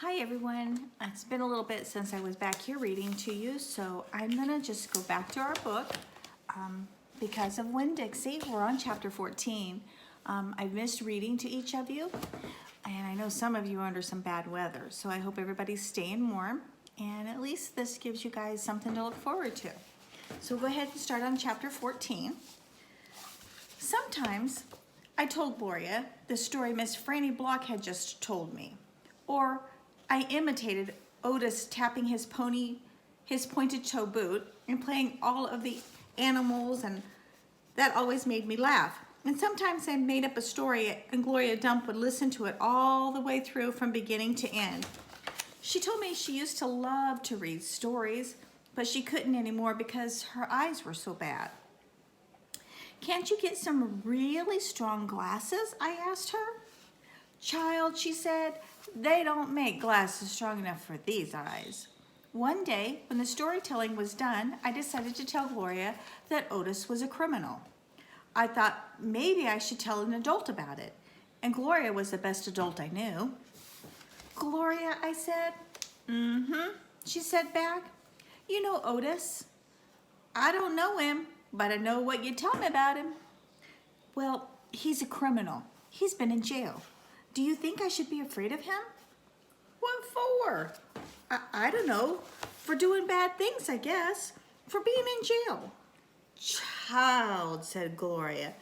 Hi everyone. It's been a little bit since I was back here reading to you, so I'm gonna just go back to our book because of Winn Dixie. We're on chapter 14. I've missed reading to each of you, and I know some of you are under some bad weather, so I hope everybody's staying warm, and at least this gives you guys something to look forward to. So we'll go ahead and start on chapter 14. Sometimes I told Gloria the story Miss Franny Block had just told me, or I imitated Otis tapping his pointed toe boot and playing all of the animals, and that always made me laugh. And sometimes I made up a story and Gloria Dump would listen to it all the way through from beginning to end. She told me she used to love to read stories, but she couldn't anymore because her eyes were so bad. "Can't you get some really strong glasses?" I asked her. "Child," she said, "they don't make glasses strong enough for these eyes." One day, when the storytelling was done, I decided to tell Gloria that Otis was a criminal. I thought maybe I should tell an adult about it, and Gloria was the best adult I knew. "Gloria," I said. "Mm-hmm," she said back. "You know Otis?" "I don't know him, but I know what you tell me about him." "Well, he's a criminal. He's been in jail. Do you think I should be afraid of him?" "What for?" I don't know. For doing bad things, I guess. For being in jail." "Child," said Gloria,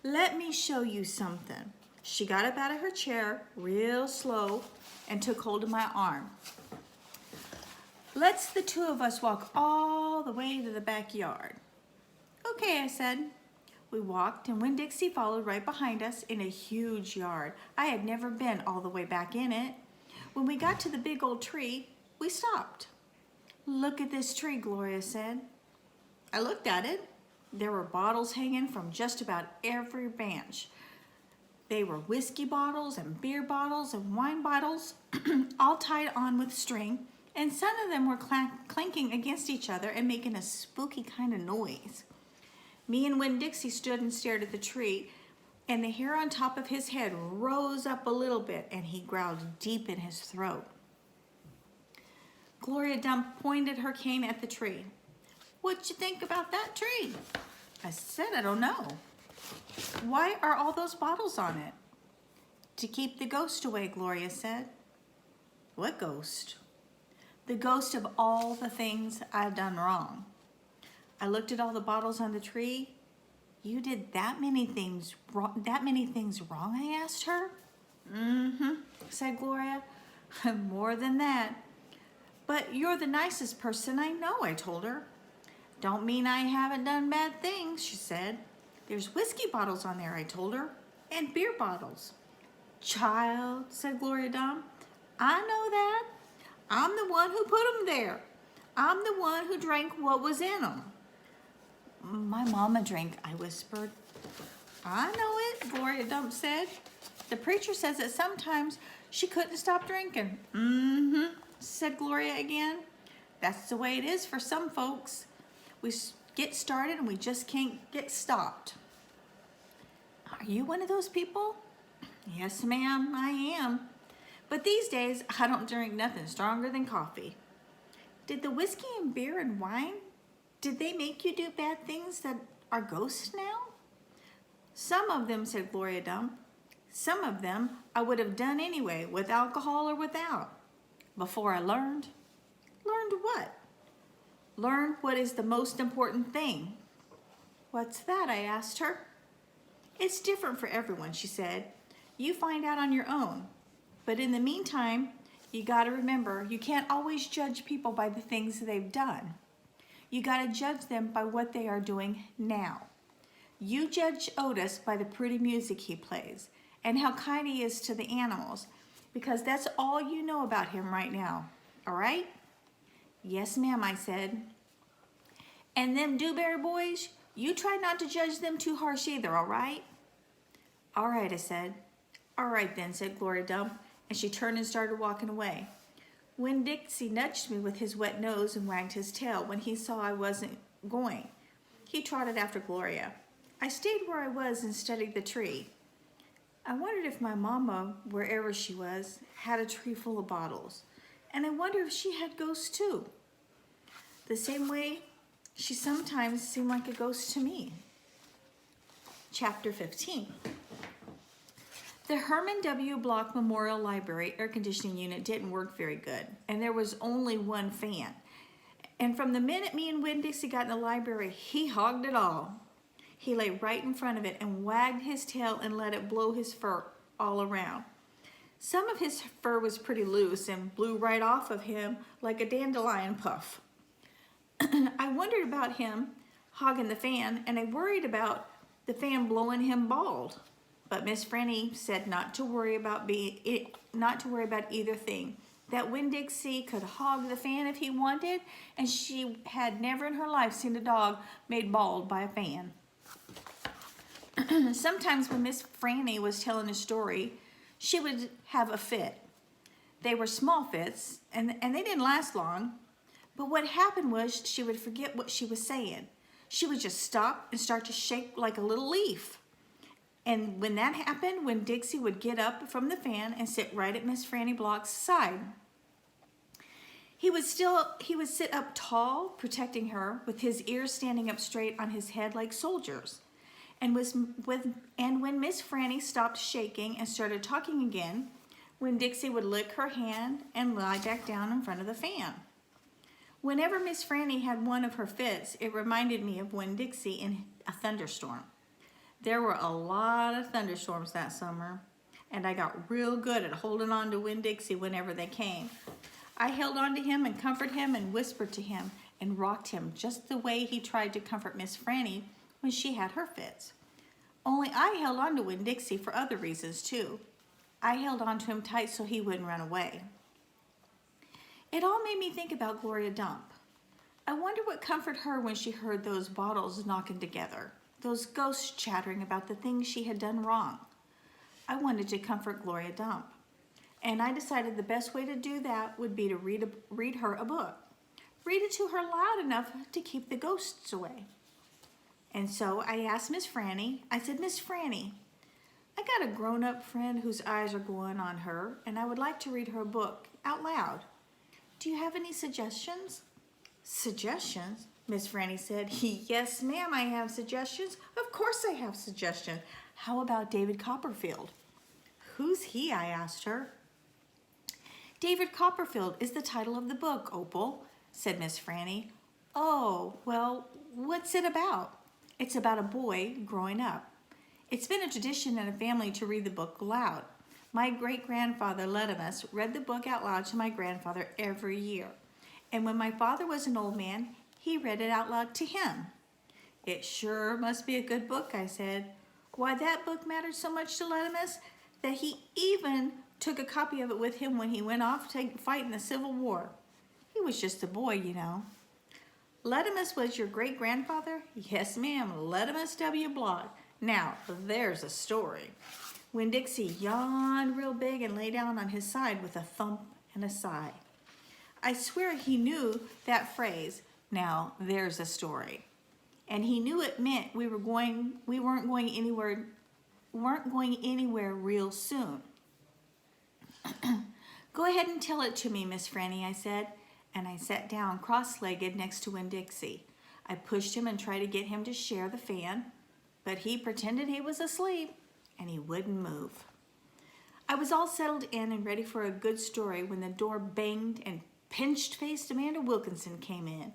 "let me show you something." She got up out of her chair real slow and took hold of my arm. "Let's the two of us walk all the way to the backyard." "Okay," I said. We walked, and Winn Dixie followed right behind us in a huge yard. I had never been all the way back in it. When we got to the big old tree, we stopped. "Look at this tree," Gloria said. I looked at it. There were bottles hanging from just about every branch. They were whiskey bottles and beer bottles and wine bottles, all tied on with string, and some of them were clanking against each other and making a spooky kind of noise. Me and Winn Dixie stood and stared at the tree, and the hair on top of his head rose up a little bit, and he growled deep in his throat. Gloria Dump pointed her cane at the tree. "What you think about that tree?" I said, "I don't know." "Why are all those bottles on it?" "To keep the ghost away," Gloria said. "What ghost?" "The ghost of all the things I've done wrong." I looked at all the bottles on the tree. "You did that many things wrong, I asked her. "Mm-hmm," said Gloria. "More than that." "But you're the nicest person I know," I told her. "Don't mean I haven't done bad things," she said. "There's whiskey bottles on there," I told her, "and beer bottles." "Child," said Gloria Dump, "I know that. I'm the one who put them there. I'm the one who drank what was in them." "My mama drank," I whispered. "I know it," Gloria Dump said. "The preacher says that sometimes she couldn't stop drinking." "Mm-hmm," said Gloria again. "That's the way it is for some folks. We get started and we just can't get stopped." "Are you one of those people?" "Yes, ma'am, I am. But these days, I don't drink nothing stronger than coffee." "Did the whiskey and beer and wine, did they make you do bad things that are ghosts now?" "Some of them," said Gloria Dump. "Some of them I would have done anyway, with alcohol or without. Before I learned." "Learned what?" "Learned what is the most important thing." "What's that?" I asked her. "It's different for everyone," she said. "You find out on your own. But in the meantime, you gotta remember, you can't always judge people by the things they've done. You gotta judge them by what they are doing now. You judge Otis by the pretty music he plays and how kind he is to the animals, because that's all you know about him right now. All right?" "Yes, ma'am," I said. "And them Dewberry boys, you try not to judge them too harsh either, all right?" "All right," I said. "All right then," said Gloria Dump, and she turned and started walking away. Winn Dixie nudged me with his wet nose and wagged his tail when he saw I wasn't going. He trotted after Gloria. I stayed where I was and studied the tree. I wondered if my mama, wherever she was, had a tree full of bottles. And I wonder if she had ghosts too. The same way she sometimes seemed like a ghost to me. Chapter 15. The Herman W. Block Memorial Library air conditioning unit didn't work very good, and there was only one fan. And from the minute me and Winn Dixie got in the library, he hogged it all. He lay right in front of it and wagged his tail and let it blow his fur all around. Some of his fur was pretty loose and blew right off of him like a dandelion puff. I wondered about him hogging the fan, and I worried about the fan blowing him bald. But Miss Franny said not to worry about either thing. That Winn Dixie could hog the fan if he wanted, and she had never in her life seen a dog made bald by a fan. Sometimes when Miss Franny was telling a story, she would have a fit. They were small fits, and they didn't last long. But what happened was she would forget what she was saying. She would just stop and start to shake like a little leaf. And when that happened, Winn Dixie would get up from the fan and sit right at Miss Franny Block's side. He would sit up tall, protecting her, with his ears standing up straight on his head like soldiers. And when Miss Franny stopped shaking and started talking again, Winn Dixie would lick her hand and lie back down in front of the fan. Whenever Miss Franny had one of her fits, it reminded me of Winn Dixie in a thunderstorm. There were a lot of thunderstorms that summer, and I got real good at holding on to Winn Dixie whenever they came. I held on to him and comforted him and whispered to him and rocked him just the way he tried to comfort Miss Franny when she had her fits. Only I held on to Winn Dixie for other reasons too. I held on to him tight so he wouldn't run away. It all made me think about Gloria Dump. I wonder what comforted her when she heard those bottles knocking together, those ghosts chattering about the things she had done wrong. I wanted to comfort Gloria Dump, and I decided the best way to do that would be to read her a book. Read it to her loud enough to keep the ghosts away. And so I asked Miss Franny, I said, Miss Franny, I got a grown-up friend whose eyes are going on her, and I would like to read her a book out loud. Do you have any suggestions? Suggestions? Miss Franny said, yes, ma'am, I have suggestions. Of course I have suggestions. How about David Copperfield? Who's he? I asked her. David Copperfield is the title of the book, Opal, said Miss Franny. Oh, well, what's it about? It's about a boy growing up. It's been a tradition in a family to read the book aloud. My great-grandfather Letimus read the book out loud to my grandfather every year. And when my father was an old man, he read it out loud to him. It sure must be a good book, I said. Why, that book mattered so much to Letimus that he even took a copy of it with him when he went off to fight in the Civil War. He was just a boy, you know. Letimus was your great-grandfather? Yes, ma'am, Letimus W. Block. Now, there's a story. Winn Dixie yawned real big and lay down on his side with a thump and a sigh. I swear he knew that phrase, now there's a story. And he knew it meant we weren't going anywhere real soon. Go ahead and tell it to me, Miss Franny, I said, and I sat down cross-legged next to Winn Dixie. I pushed him and tried to get him to share the fan, but he pretended he was asleep, and he wouldn't move. I was all settled in and ready for a good story when the door banged and pinched-faced Amanda Wilkinson came in.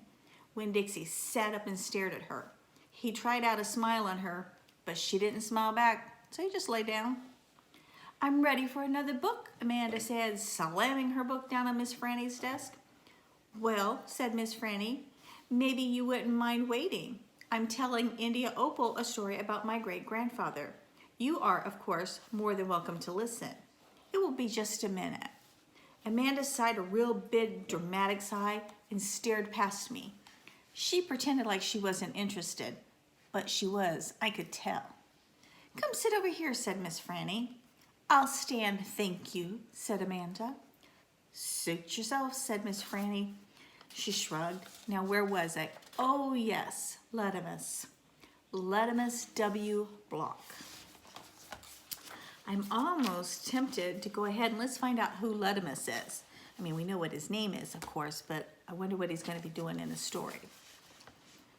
Winn Dixie sat up and stared at her. He tried out a smile on her, but she didn't smile back, so he just lay down. I'm ready for another book, Amanda said, slamming her book down on Miss Franny's desk. Well, said Miss Franny, maybe you wouldn't mind waiting. I'm telling India Opal a story about my great-grandfather. You are, of course, more than welcome to listen. It will be just a minute. Amanda sighed a real big, dramatic sigh and stared past me. She pretended like she wasn't interested, but she was, I could tell. Come sit over here, said Miss Franny. I'll stand, thank you, said Amanda. Suit yourself, said Miss Franny. She shrugged. Now, where was I? Oh, yes, Letimus. Letimus W. Block. I'm almost tempted to go ahead and let's find out who Ledimus is. I mean, we know what his name is, of course, but I wonder what he's going to be doing in the story.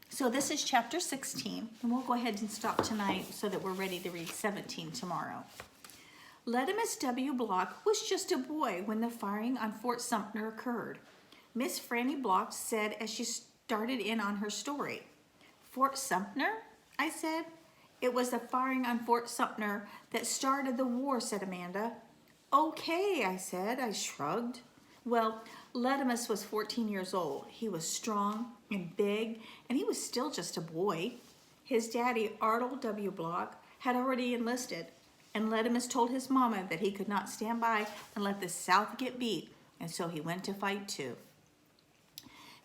So this is chapter 16, and we'll go ahead and stop tonight so that we're ready to read 17 tomorrow. Ledimus W. Block was just a boy when the firing on Fort Sumter occurred. Miss Franny Block said as she started in on her story. Fort Sumter? I said. It was the firing on Fort Sumter that started the war, said Amanda. Okay, I said. I shrugged. Well, Ledimus was 14 years old. He was strong and big, and he was still just a boy. His daddy, Arnold W. Block, had already enlisted, and Ledimus told his mama that he could not stand by and let the South get beat, and so he went to fight too.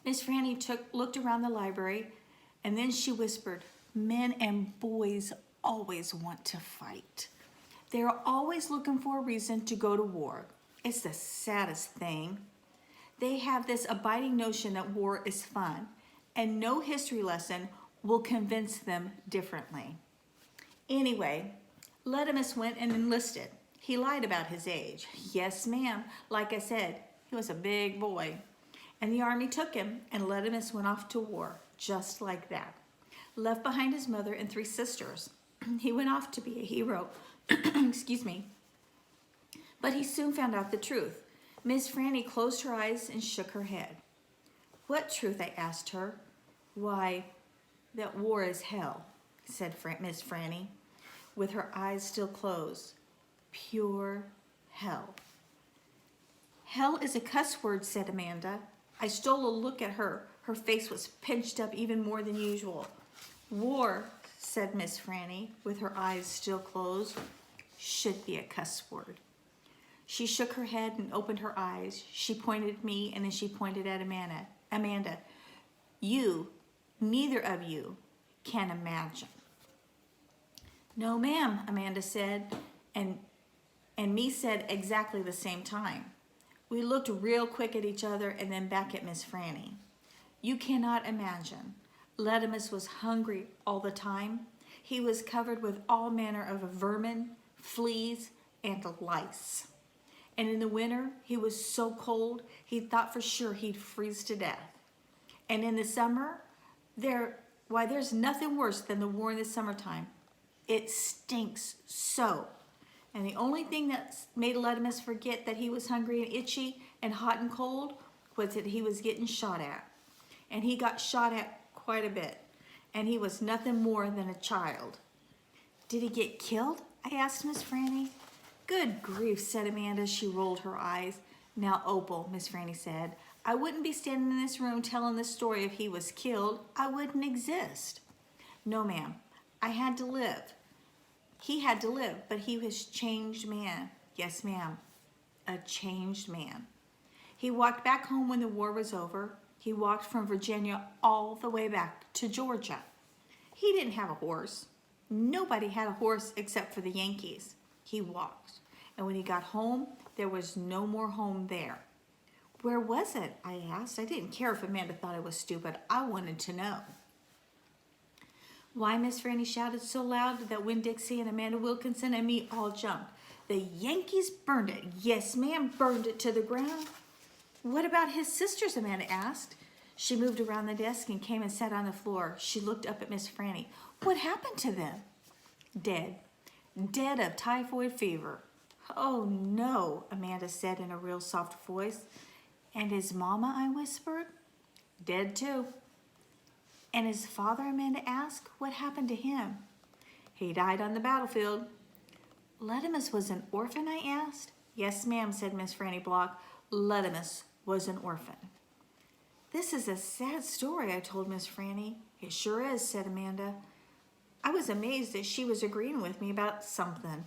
Miss Franny looked around the library, and then she whispered, men and boys always want to fight. They're always looking for a reason to go to war. It's the saddest thing. They have this abiding notion that war is fun, and no history lesson will convince them differently. Anyway, Ledimus went and enlisted. He lied about his age. Yes, ma'am. Like I said, he was a big boy. And the army took him, and Ledimus went off to war, just like that. Left behind his mother and 3 sisters. He went off to be a hero. Excuse me. But he soon found out the truth. Miss Franny closed her eyes and shook her head. What truth? I asked her. Why, that war is hell, said Miss Franny, with her eyes still closed. Pure hell. Hell is a cuss word, said Amanda. I stole a look at her. Her face was pinched up even more than usual. War, said Miss Franny, with her eyes still closed, should be a cuss word. She shook her head and opened her eyes. She pointed at me, and then she pointed at Amanda. Amanda, you, neither of you, can imagine. No, ma'am, Amanda said, and me said exactly the same time. We looked real quick at each other and then back at Miss Franny. You cannot imagine. Ledimus was hungry all the time. He was covered with all manner of vermin, fleas, and lice. And in the winter, he was so cold, he thought for sure he'd freeze to death. And in the summer, there's nothing worse than the war in the summertime. It stinks so. And the only thing that made Ledimus forget that he was hungry and itchy and hot and cold was that he was getting shot at. And he got shot at quite a bit. And he was nothing more than a child. Did he get killed? I asked Miss Franny. Good grief, said Amanda. She rolled her eyes. Now, Opal, Miss Franny said, I wouldn't be standing in this room telling this story if he was killed. I wouldn't exist. No, ma'am. I had to live. He had to live, but he was a changed man. Yes, ma'am. A changed man. He walked back home when the war was over. He walked from Virginia all the way back to Georgia. He didn't have a horse. Nobody had a horse except for the Yankees. He walked. And when he got home, there was no more home there. Where was it? I asked. I didn't care if Amanda thought I was stupid. I wanted to know. Why, Miss Franny shouted so loud that Winn Dixie and Amanda Wilkinson and me all jumped. The Yankees burned it. Yes, ma'am, burned it to the ground. What about his sisters? Amanda asked. She moved around the desk and came and sat on the floor. She looked up at Miss Franny. What happened to them? Dead. Dead of typhoid fever. Oh, no, Amanda said in a real soft voice. And his mama, I whispered. Dead, too. And his father, Amanda asked, what happened to him? He died on the battlefield. Ledimus was an orphan, I asked. Yes, ma'am, said Miss Franny Block. Ledimus was an orphan. This is a sad story, I told Miss Franny. It sure is, said Amanda. I was amazed that she was agreeing with me about something.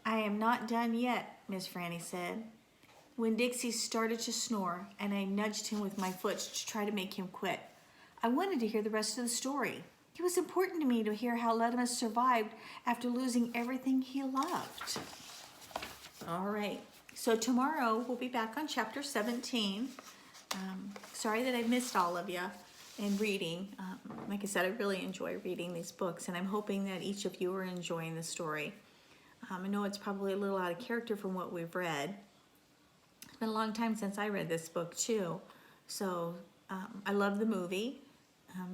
I am not done yet, Miss Franny said. When Dixie started to snore, and I nudged him with my foot to try to make him quit. I wanted to hear the rest of the story. It was important to me to hear how Ledimus survived after losing everything he loved. All right, so tomorrow we'll be back on chapter 17. Sorry that I missed all of you in reading. Like I said, I really enjoy reading these books, and I'm hoping that each of you are enjoying the story. I know it's probably a little out of character from what we've read. It's been a long time since I read this book too. So I love the movie.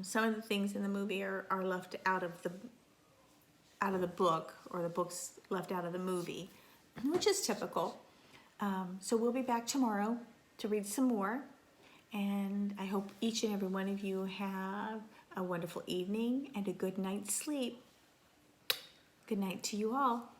Some of the things in the movie are left out of the book, or the book's left out of the movie, which is typical. So we'll be back tomorrow to read some more. And I hope each and every one of you have a wonderful evening and a good night's sleep. Good night to you all.